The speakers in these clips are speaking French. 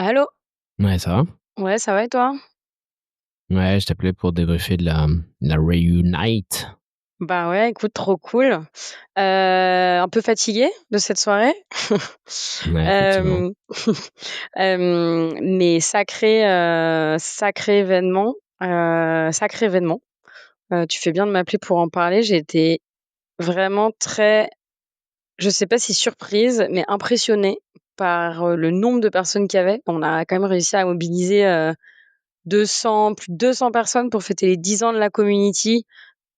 Allô? Ouais, ça va? Ouais, ça va et toi? Ouais, je t'appelais pour débriefer de la Reunite. Bah ouais, écoute, trop cool. Un peu fatiguée de cette soirée. Ouais, effectivement. Euh, mais sacré événement. Sacré événement. Tu fais bien de m'appeler pour en parler. J'ai été vraiment très, je sais pas si surprise, mais impressionnée par le nombre de personnes qu'il y avait. On a quand même réussi à mobiliser 200, plus de 200 personnes pour fêter les 10 ans de la community,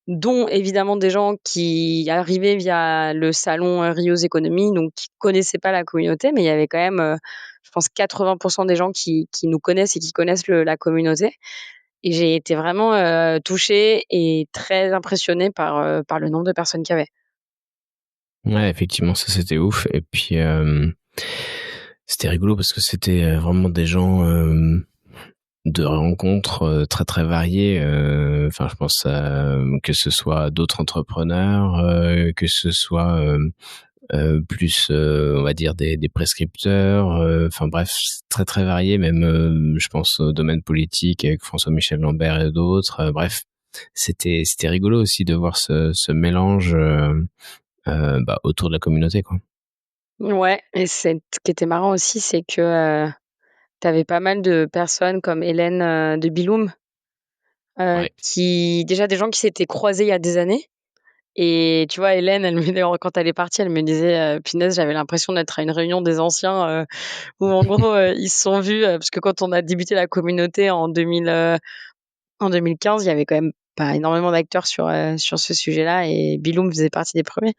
dont évidemment des gens qui arrivaient via le salon Rios Economy, donc qui connaissaient pas la communauté, mais il y avait quand même, je pense, 80% des gens qui nous connaissent et qui connaissent la communauté. Et j'ai été vraiment touchée et très impressionnée par le nombre de personnes qu'il y avait. Ouais, effectivement, ça c'était ouf. Et puis, c'était rigolo parce que c'était vraiment des gens de rencontres très très variées. Enfin, je pense que ce soit d'autres entrepreneurs, que ce soit plus, on va dire, des prescripteurs. Enfin bref, c'est très très varié. Même, je pense au domaine politique avec François-Michel Lambert et d'autres. Bref, c'était rigolo aussi de voir ce mélange autour de la communauté, quoi. Ouais, et ce qui était marrant aussi, c'est que tu avais pas mal de personnes comme Hélène de Biloum, Ouais. qui déjà des gens qui s'étaient croisés il y a des années. Et tu vois, Hélène, elle me disait, quand elle est partie, elle me disait, punaise, j'avais l'impression d'être à une réunion des anciens, où en gros, ils se sont vus, parce que quand on a débuté la communauté en 2015, il y avait quand même pas énormément d'acteurs sur ce sujet-là, et Biloum faisait partie des premiers.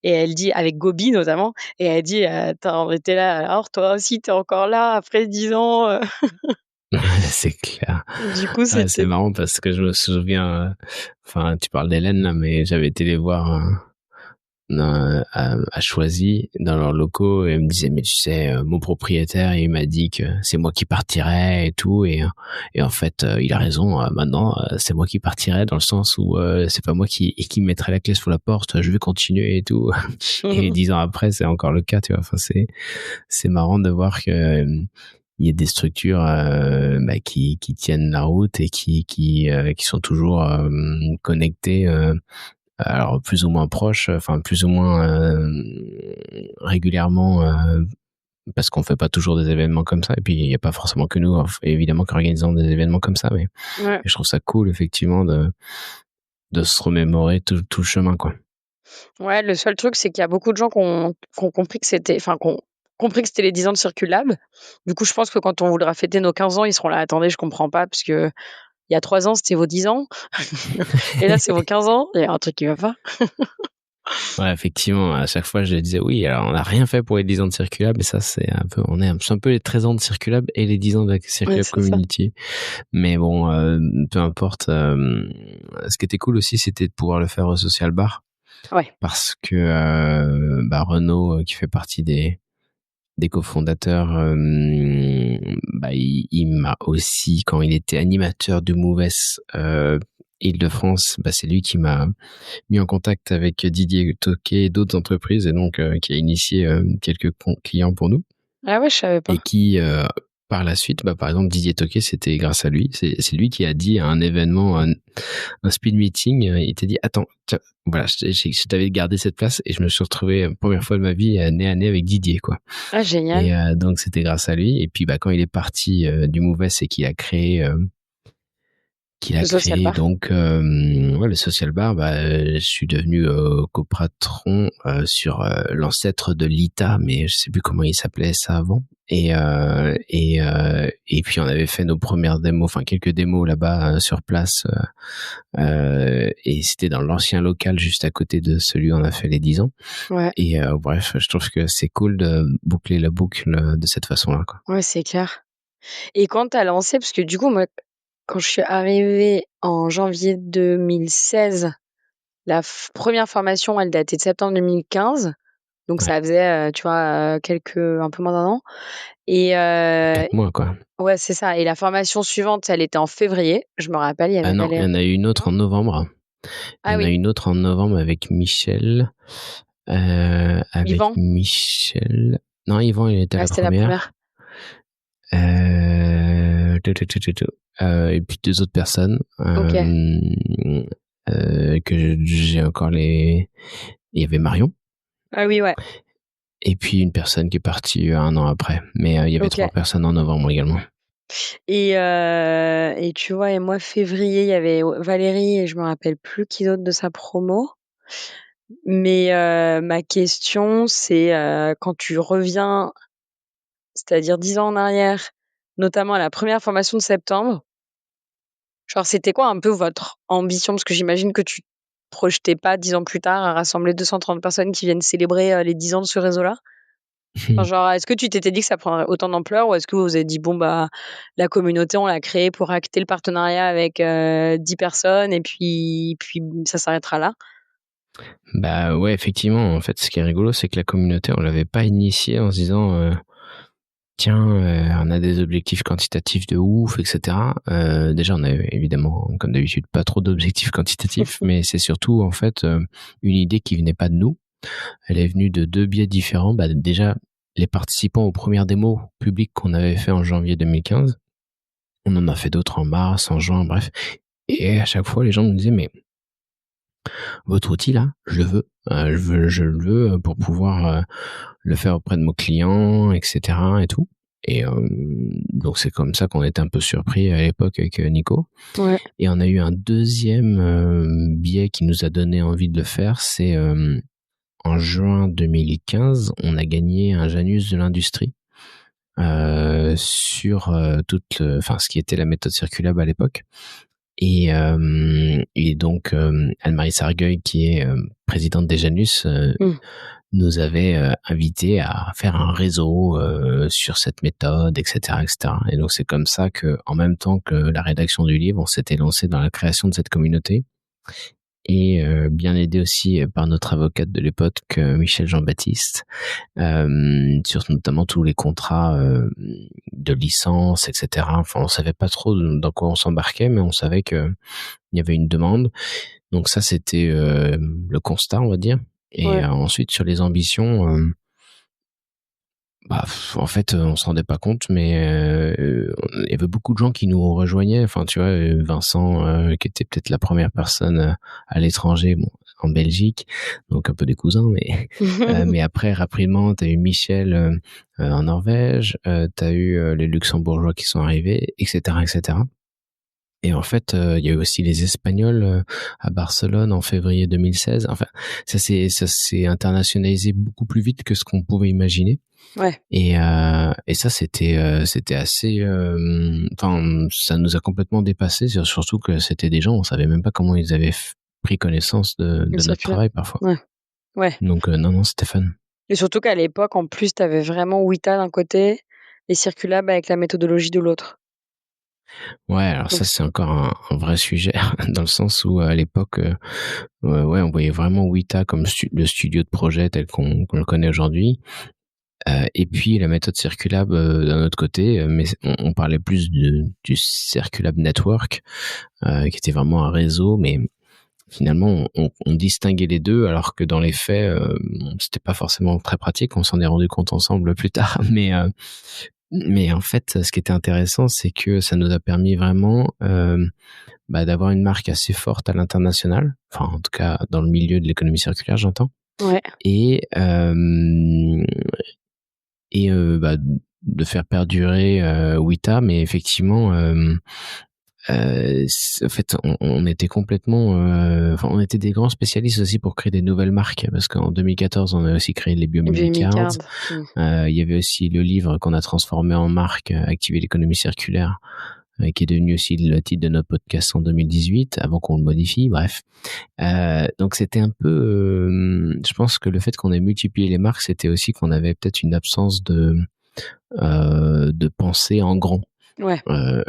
Et elle dit, avec Gobi notamment, et elle dit, attends, on était là, alors toi aussi, t'es encore là après 10 ans. C'est clair. Du coup, Ouais, c'est c'était. marrant parce que je me souviens, enfin, tu parles d'Hélène là, mais j'avais été les voir à Choisy dans leurs locaux et elle me disait, mais tu sais, mon propriétaire il m'a dit que c'est moi qui partirais et tout, et en fait il a raison. Maintenant c'est moi qui partirais, dans le sens où c'est pas moi qui mettrai la clé sous la porte, je vais continuer et tout. Et 10 ans après c'est encore le cas, tu vois. Enfin, c'est marrant de voir que il y a des structures qui tiennent la route et qui sont toujours connectées, alors plus ou moins proches, enfin plus ou moins régulièrement, parce qu'on fait pas toujours des événements comme ça, et puis il y a pas forcément que nous, évidemment, qui organisons des événements comme ça, mais Ouais. je trouve ça cool effectivement de se remémorer tout le chemin, quoi. Ouais, le seul truc, c'est qu'il y a beaucoup de gens qui ont compris que c'était, enfin, qui ont compris que c'était les 10 ans de Circulab. Du coup, je pense que quand on voudra fêter nos 15 ans, ils seront là, attendez, je comprends pas, parce que il y a 3 ans, c'était vos 10 ans. Et là, c'est vos 15 ans. Il y a un truc qui va pas. Ouais, effectivement, à chaque fois je disais oui, alors on n'a rien fait pour les 10 ans de Circulab, mais ça c'est un peu, c'est un peu les 13 ans de Circulab et les 10 ans de la Ouais, Circulab c'est ça. Community. Mais bon, peu importe. Ce qui était cool aussi, c'était de pouvoir le faire au Social Bar, Ouais. parce que Renaud, qui fait partie des cofondateurs, il m'a aussi, quand il était animateur de Moves Île-de-France, c'est lui qui m'a mis en contact avec Didier Toquet et d'autres entreprises, et donc qui a initié quelques clients pour nous, Ah ouais, je savais et pas. qui par la suite, par exemple Didier Toquet, c'était grâce à lui. C'est lui qui a dit à un événement, un speed meeting, il t'a dit attends, tiens, voilà, je t'avais gardé cette place, et je me suis retrouvé première fois de ma vie nez à nez avec Didier, quoi. Ah, génial. Et donc c'était grâce à lui. Et puis quand il est parti du Moves et qu'il a Le social créé bar. donc le Social Bar, je suis devenu copatron sur l'ancêtre de l'ITA, mais je sais plus comment il s'appelait ça avant. Et puis on avait fait nos premières démos, enfin quelques démos là-bas sur place, et c'était dans l'ancien local juste à côté de celui où on a fait les 10 ans. Ouais. Et bref, je trouve que c'est cool de boucler la boucle de cette façon-là, quoi. Ouais, c'est clair. Et quand t'as lancé, parce que du coup, moi, quand je suis arrivée en janvier 2016, la première formation, elle datait de septembre 2015. Donc Ouais, ça faisait, tu vois, un peu moins d'un an. Et 4 mois, quoi. ouais, c'est ça. Et la formation suivante, elle était en février. Je me rappelle, il y Ah avait non, il y Valérie. en a eu une autre Non? en novembre. Il Ah y en a oui, une autre en novembre avec Michel. Avec Yvan. Michel. Non, Yvan, il était à Ah, la c'était la première. première. Et puis 2 autres personnes, Ok. que j'ai encore les... Il y avait Marion, Ah oui, ouais. et puis une personne qui est partie 1 an après. Mais il y avait Ok. 3 personnes en novembre également. Et tu vois, et moi, février, il y avait Valérie et je me rappelle plus qui d'autre de sa promo. Mais ma question, c'est quand tu reviens, c'est-à-dire 10 ans en arrière, notamment à la première formation de septembre, genre c'était quoi un peu votre ambition? Parce que j'imagine que tu te projetais pas 10 ans plus tard à rassembler 230 personnes qui viennent célébrer les 10 ans de ce réseau-là. Enfin, genre, est-ce que tu t'étais dit que ça prendrait autant d'ampleur ou est-ce que vous vous avez dit, bon, bah, la communauté, on l'a créée pour acter le partenariat avec 10 personnes et puis ça s'arrêtera là? Bah ouais, effectivement, en fait, ce qui est rigolo, c'est que la communauté, on l'avait pas initiée en se disant, tiens, on a des objectifs quantitatifs de ouf, etc. Déjà, on a évidemment, comme d'habitude, pas trop d'objectifs quantitatifs, mais c'est surtout, en fait, une idée qui venait pas de nous. Elle est venue de 2 biais différents. Bah, déjà, les participants aux premières démos publiques qu'on avait fait en janvier 2015. On en a fait d'autres en mars, en juin, bref. Et à chaque fois, les gens nous disaient, mais votre outil là, je le veux. Je le veux pour pouvoir le faire auprès de nos clients, etc. et tout. Et donc c'est comme ça qu'on était un peu surpris à l'époque avec Nico. Ouais. Et on a eu un deuxième biais qui nous a donné envie de le faire, c'est en juin 2015, on a gagné un Janus de l'industrie sur enfin ce qui était la méthode circulable à l'époque. Et donc Anne-Marie Sargueil, qui est présidente des Janus, Mmh. nous avait invité à faire un réseau sur cette méthode, etc., etc. Et donc c'est comme ça que, en même temps que la rédaction du livre, on s'était lancé dans la création de cette communauté. Et bien aidé aussi par notre avocate de l'époque, Michel Jean-Baptiste, sur notamment tous les contrats de licence, etc. Enfin, on savait pas trop dans quoi on s'embarquait, mais on savait que il y avait une demande. Donc ça, c'était le constat, on va dire. Et Ouais. ensuite, sur les ambitions, bah, en fait, on se rendait pas compte, mais il y avait beaucoup de gens qui nous rejoignaient. Enfin, tu vois, Vincent, qui était peut-être la première personne à l'étranger, bon, en Belgique, donc un peu des cousins, mais mais après, rapidement, t'as eu Michel en Norvège, t'as eu les Luxembourgeois qui sont arrivés, etc., etc. Et en fait, il y a eu aussi les Espagnols à Barcelone en février 2016. Enfin, ça s'est internationalisé beaucoup plus vite que ce qu'on pouvait imaginer. Ouais. Et ça, c'était assez... Enfin, ça nous a complètement dépassé, surtout que c'était des gens, on savait même pas comment ils avaient pris connaissance Une de notre circulaire. travail parfois. Ouais. Ouais. Donc non, non, c'était fun. Et surtout qu'à l'époque, en plus, tu avais vraiment Wita d'un côté et Circulab avec la méthodologie de l'autre. Ouais, alors Donc ça, c'est encore un vrai sujet, dans le sens où à l'époque, ouais, on voyait vraiment Wita comme le studio de projet tel qu'on le connaît aujourd'hui. Et puis la méthode Circulab d'un autre côté, mais on parlait plus du Circulab Network, qui était vraiment un réseau, mais finalement on distinguait les deux, alors que dans les faits, c'était pas forcément très pratique. On s'en est rendu compte ensemble plus tard, mais en fait, ce qui était intéressant, c'est que ça nous a permis vraiment d'avoir une marque assez forte à l'international, enfin en tout cas dans le milieu de l'économie circulaire, j'entends. ouais. Et de faire perdurer Wita, mais effectivement, en fait, on était complètement, enfin, on était des grands spécialistes aussi pour créer des nouvelles marques, parce qu'en 2014, on a aussi créé les Et puis Biomimicards. Mimicard. Il y avait aussi le livre qu'on a transformé en marque, Activer l'économie circulaire, qui est devenu aussi le titre de notre podcast en 2018, avant qu'on le modifie, bref. Donc c'était un peu, je pense que le fait qu'on ait multiplié les marques, c'était aussi qu'on avait peut-être une absence de penser en grand. Ouais. Ah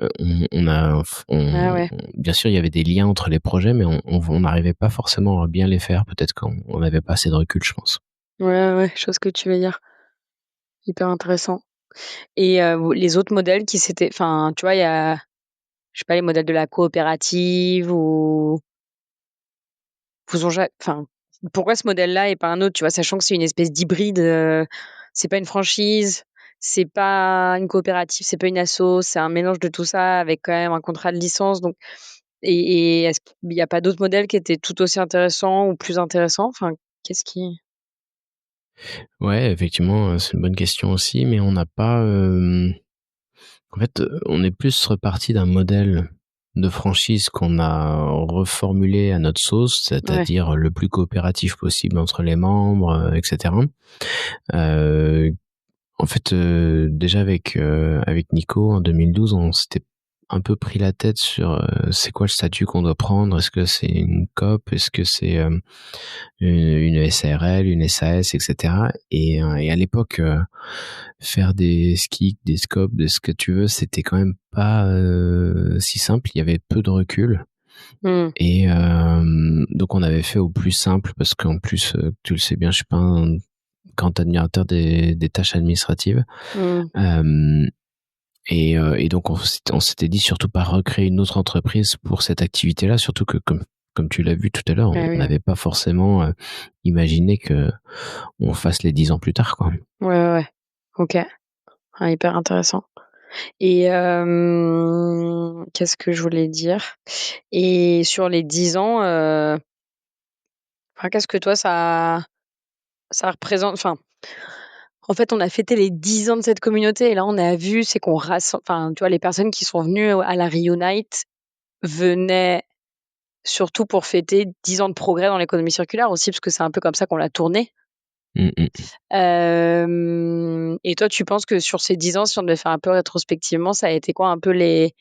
ouais. Bien sûr, il y avait des liens entre les projets, mais on n'arrivait pas forcément à bien les faire. Peut-être qu'on n'avait pas assez de recul, je pense. Ouais, ouais, je vois ce que tu veux dire. Hyper intéressant. Et les autres modèles qui s'étaient, enfin, tu vois, il y a, je sais pas, les modèles de la coopérative ou vous ont enfin, pourquoi ce modèle-là et pas un autre, tu vois, sachant que c'est une espèce d'hybride, c'est pas une franchise, c'est pas une coopérative, c'est pas une asso, c'est un mélange de tout ça avec quand même un contrat de licence. Donc, et est-ce qu'il y a pas d'autres modèles qui étaient tout aussi intéressants ou plus intéressants? Enfin, qu'est-ce qui Ouais, effectivement, c'est une bonne question aussi, mais on n'a pas, en fait, on est plus reparti d'un modèle de franchise qu'on a reformulé à notre sauce, Ouais. c'est-à-dire le plus coopératif possible entre les membres, et cetera. Heu, En fait, déjà avec Nico en 2012, on s'était un peu pris la tête sur c'est quoi le statut qu'on doit prendre. Est-ce que c'est une COP? Est-ce que c'est une SARL, une SAS, etc. Et à l'époque, faire des skis, des scopes, de ce que tu veux, c'était quand même pas si simple. Il y avait peu de recul. Mmh. Et donc on avait fait au plus simple parce qu'en plus, tu le sais bien, je suis pas un grand admirateur des tâches administratives. Mmh. Euh, et donc on s'était dit surtout pas recréer une autre entreprise pour cette activité-là, surtout que comme tu l'as vu tout à l'heure, Ah on oui. n'avait pas forcément imaginé que on fasse les 10 ans plus tard, quoi. Ouais, ouais, ouais. OK. Ah, hyper intéressant. Et qu'est-ce que je voulais dire? Et sur les 10 ans, enfin, qu'est-ce que toi ça représente? Enfin, en fait, on a fêté les 10 ans de cette communauté et là, on a vu, c'est qu'on rassemble, enfin, tu vois, les personnes qui sont venues à la Reunite venaient surtout pour fêter 10 ans de progrès dans l'économie circulaire aussi, parce que c'est un peu comme ça qu'on l'a tournée. Mm, mm. Et toi, tu penses que sur ces 10 ans, si on devait faire un peu rétrospectivement, ça a été quoi un peu les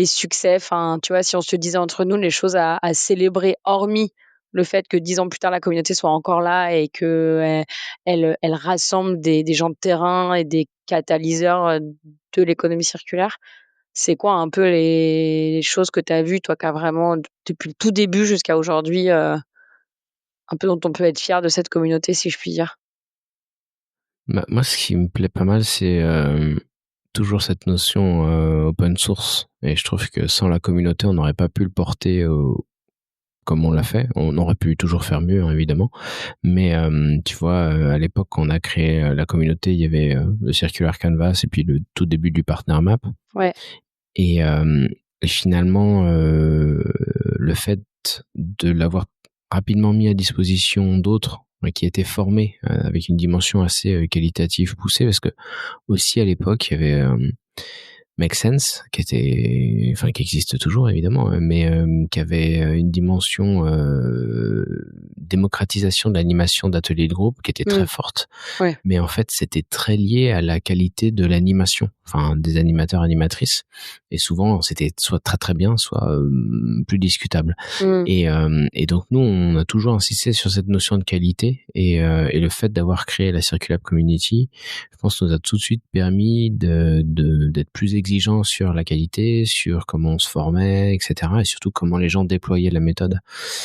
succès? Enfin, tu vois, si on se disait entre nous les choses à célébrer, hormis le fait que 10 ans plus tard, la communauté soit encore là et qu'elle rassemble des gens de terrain et des catalyseurs, de l'économie circulaire. C'est quoi un peu les choses que tu as vues, toi, qui as vraiment depuis le tout début jusqu'à aujourd'hui, un peu dont on peut être fier de cette communauté, si je puis dire? Bah, moi, ce qui me plaît pas mal, c'est toujours cette notion open source. Et je trouve que sans la communauté, on n'aurait pas pu le porter comme on l'a fait. On aurait pu toujours faire mieux, hein, évidemment. Mais tu vois, à l'époque, quand on a créé la communauté, il y avait le Circular Canvas et puis le tout début du Partner Map. Ouais. Et, finalement, le fait de l'avoir rapidement mis à disposition d'autres qui étaient formés avec une dimension assez qualitative poussée, parce que aussi à l'époque, il y avait Make Sense, qui existe toujours évidemment, hein, mais qui avait une dimension démocratisation de l'animation d'ateliers de groupe qui était Mmh. très forte. Ouais. Mais en fait, c'était très lié à la qualité de l'animation, enfin des animateurs animatrices. Et souvent, c'était soit très très bien, soit plus discutable. Mmh. Et donc nous, on a toujours insisté sur cette notion de qualité et le fait d'avoir créé la Circulab Community, je pense, nous a tout de suite permis d'être plus exigeants sur la qualité, sur comment on se formait, etc. Et surtout comment les gens déployaient la méthode.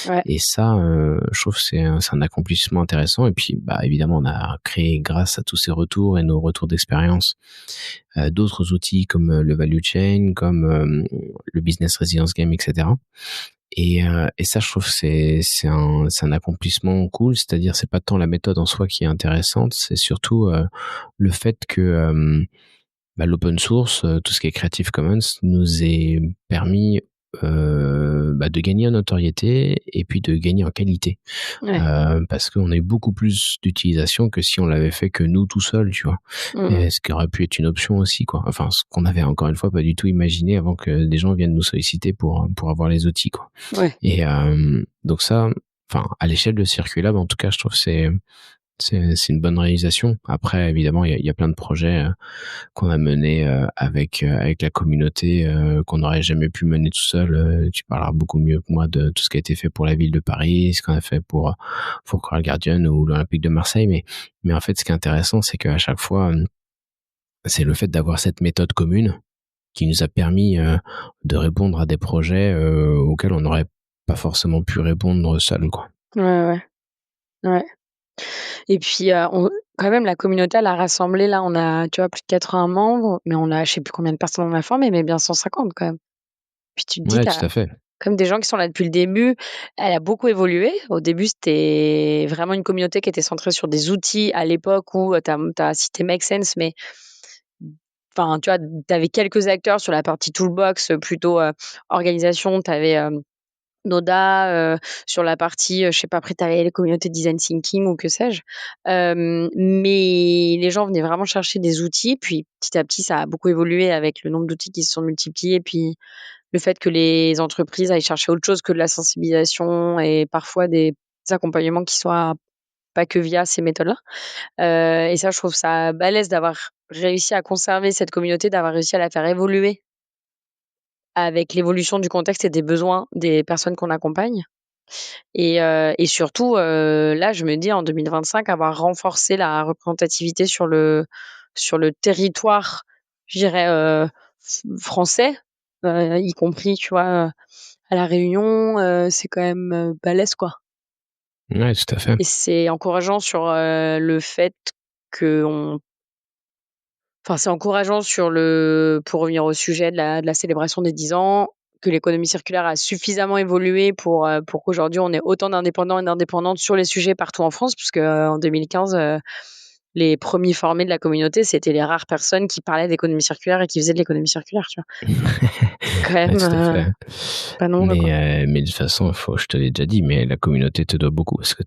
Ouais. Et ça, je trouve que c'est un accomplissement intéressant. Et puis, bah, évidemment, on a créé, grâce à tous ces retours et nos retours d'expérience, d'autres outils comme le Value Chain, comme le Business Resilience Game, etc. Et ça, je trouve que c'est un accomplissement cool. C'est-à-dire, c'est pas tant la méthode en soi qui est intéressante, c'est surtout le fait que l'open source, tout ce qui est Creative Commons, nous ait permis de gagner en notoriété et puis de gagner en qualité. Ouais. Parce qu'on a eu beaucoup plus d'utilisation que si on l'avait fait que nous tout seuls, tu vois. Mmh mh. Et ce qui aurait pu être une option aussi, quoi. Enfin, ce qu'on avait encore une fois pas du tout imaginé avant que des gens viennent nous solliciter pour avoir les outils, quoi. Ouais. Et donc ça, enfin, à l'échelle de Circulab, en tout cas, je trouve que c'est une bonne réalisation. Après, évidemment, il y a plein de projets qu'on a menés avec la communauté qu'on n'aurait jamais pu mener tout seul. Tu parleras beaucoup mieux que moi de tout ce qui a été fait pour la ville de Paris, ce qu'on a fait pour Coral Guardian ou l'Olympique de Marseille. Mais en fait, ce qui est intéressant, c'est qu'à chaque fois, c'est le fait d'avoir cette méthode commune qui nous a permis de répondre à des projets auxquels on n'aurait pas forcément pu répondre seul, quoi. Ouais, ouais. Ouais. Et puis, on quand même la communauté, elle a rassemblé là, on a, tu vois, plus de 80 membres, mais on a je sais plus combien de personnes on a formé, mais bien 150 quand même. Puis tu te dis, Ouais, tu tout as à fait. comme des gens qui sont là depuis le début. Elle a beaucoup évolué. Au début, c'était vraiment une communauté qui était centrée sur des outils à l'époque où, tu as cité Make Sense, mais enfin, tu vois, tu avais quelques acteurs sur la partie toolbox, plutôt organisation. Tu avais Noda, sur la partie, je sais pas, après tu avais les communautés design thinking ou que sais-je. Mais les gens venaient vraiment chercher des outils. Puis petit à petit, ça a beaucoup évolué avec le nombre d'outils qui se sont multipliés. Puis le fait que les entreprises aillent chercher autre chose que de la sensibilisation et parfois des accompagnements qui soient pas que via ces méthodes-là. Et ça, je trouve ça balèze d'avoir réussi à conserver cette communauté, d'avoir réussi à la faire évoluer avec l'évolution du contexte et des besoins des personnes qu'on accompagne. Et surtout, là, je me dis en 2025, avoir renforcé la représentativité sur le territoire, je dirais, français, y compris, tu vois, à La Réunion, c'est quand même, balèze, quoi. Ouais, tout à fait. Et c'est encourageant sur, le fait qu'on enfin, c'est encourageant sur le pour revenir au sujet de la célébration des 10 ans, que l'économie circulaire a suffisamment évolué pour qu'aujourd'hui on ait autant d'indépendants et d'indépendantes sur les sujets partout en France, puisque, en 2015, les premiers formés de la communauté, c'était les rares personnes qui parlaient d'économie circulaire et qui faisaient de l'économie circulaire, tu vois? C'est quand Ouais, même, tout à fait. pas nombreux, quoi. Mais de toute façon, je te l'ai déjà dit, mais la communauté te doit beaucoup parce que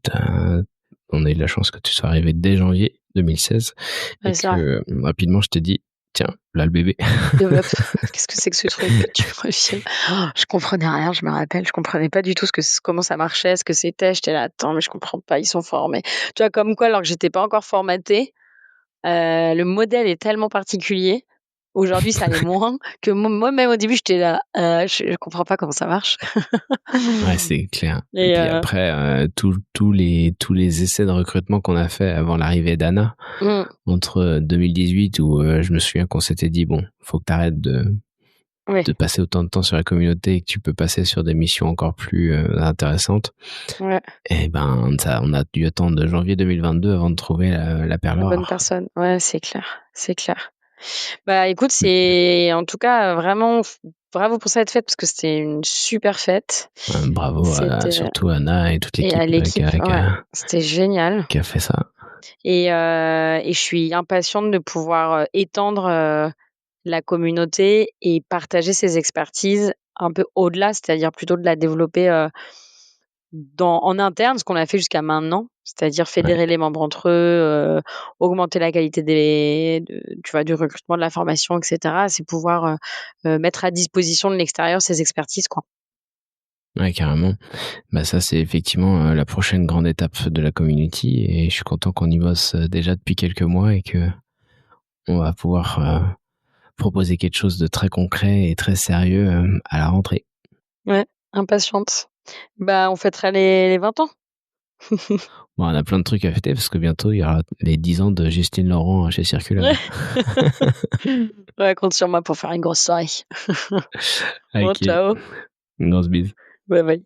on a eu de la chance que tu sois arrivé dès janvier 2016 et Ouais, c'est vrai. que rapidement je t'ai dit, tiens, là le bébé. Développe. Qu'est-ce que c'est que ce truc que tu me refiles? Je comprenais rien, je me rappelle, je comprenais pas du tout comment ça marchait, ce que c'était. J'étais là: «Attends, mais je comprends pas, ils sont formés». Tu vois, comme quoi, alors que j'étais pas encore formatée, le modèle est tellement particulier. Aujourd'hui, ça l'est moins que moi-même au début, j'étais là: je comprends pas comment ça marche». Ouais, c'est clair. Et Et puis après, tous les essais de recrutement qu'on a fait avant l'arrivée d'Anna, mmh, entre 2018 où je me souviens qu'on s'était dit, bon, faut que tu arrêtes ouais, de passer autant de temps sur la communauté et que tu peux passer sur des missions encore plus intéressantes. ouais, Et ben, on a dû attendre janvier 2022 avant de trouver la perle la bonne rare. personne. Ouais, c'est clair, c'est clair. Bah, écoute, c'est en tout cas, vraiment bravo pour cette fête parce que c'était une super fête. Bravo C'était surtout à Anna et toute Et à l'équipe l'équipe, ouais, c'était génial qui a fait ça. et je suis impatiente de pouvoir, étendre, la communauté et partager ces expertises un peu au-delà, c'est-à-dire plutôt de la développer, en interne, ce qu'on a fait jusqu'à maintenant, c'est-à-dire Ouais. fédérer les membres entre eux, augmenter la qualité tu vois, du recrutement, de la formation et cetera. C'est pouvoir, mettre à disposition de l'extérieur ces expertises, quoi. Ouais, carrément. Bah ça, c'est effectivement la prochaine grande étape de la community et je suis content qu'on y bosse déjà depuis quelques mois et que on va pouvoir proposer quelque chose de très concret et très sérieux à la rentrée. Ouais, impatiente. Bah, on fêtera les 20 ans. Bon, on a plein de trucs à fêter parce que bientôt il y aura les 10 ans de Justine Laurent chez Circula. Ouais. Ouais, compte sur moi pour faire une grosse soirée. Bon, Ok, ciao. une grosse bise. Bye bye.